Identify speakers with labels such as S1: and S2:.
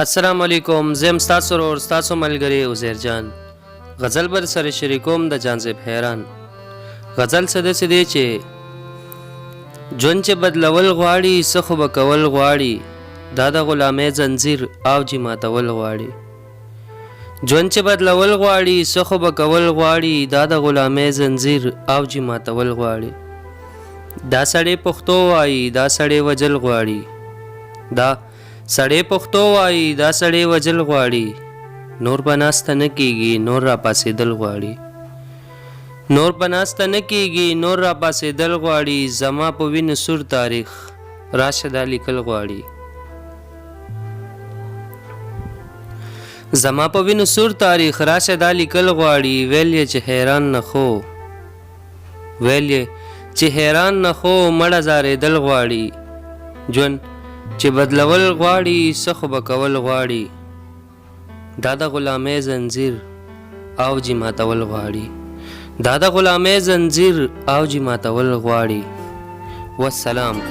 S1: السلام علیکم. زم ستاسو ورور ستاسو ملګری عزیر جان. غزل بر سره شریکوم د جانزیب حیران. غزل څه داسې دی چې ژوند چې بدلول غواړي څه خو به کول غواړي، دا د غلامۍ زنځیر او جي ماتول غواړي. ژوند چې بدلول غواړي څه خو به کول غواړي، دا د غلامۍ زنځیر او جي ماتول غواړي. دا سړی پښتو وایي، دا سړی وجل غواړي، دا سړی پښتو وایي، دا سړی وجل غواړي. نور به ناسته نه کېږي، نور را پاسېدل غواړي. نور به ناسته نه کېږي، نور را پاسېدل غواړي. زما په وینو سور تاریخ راشه دا لیکل غواړي. زما په وینو سور تاریخ راشه دا لیکل غواړي. ویل یې چې حیران نه خو ویل یې چې حیران نه خو مړه زارېدل غواړي. ژوند چې بدلول غواړي څه خو به کول غواړي، دا د غلامۍ زنځیر او جي ماتول غواړي. دا د غلامۍ زنځیر او جي ماتول غواړي. والسلام.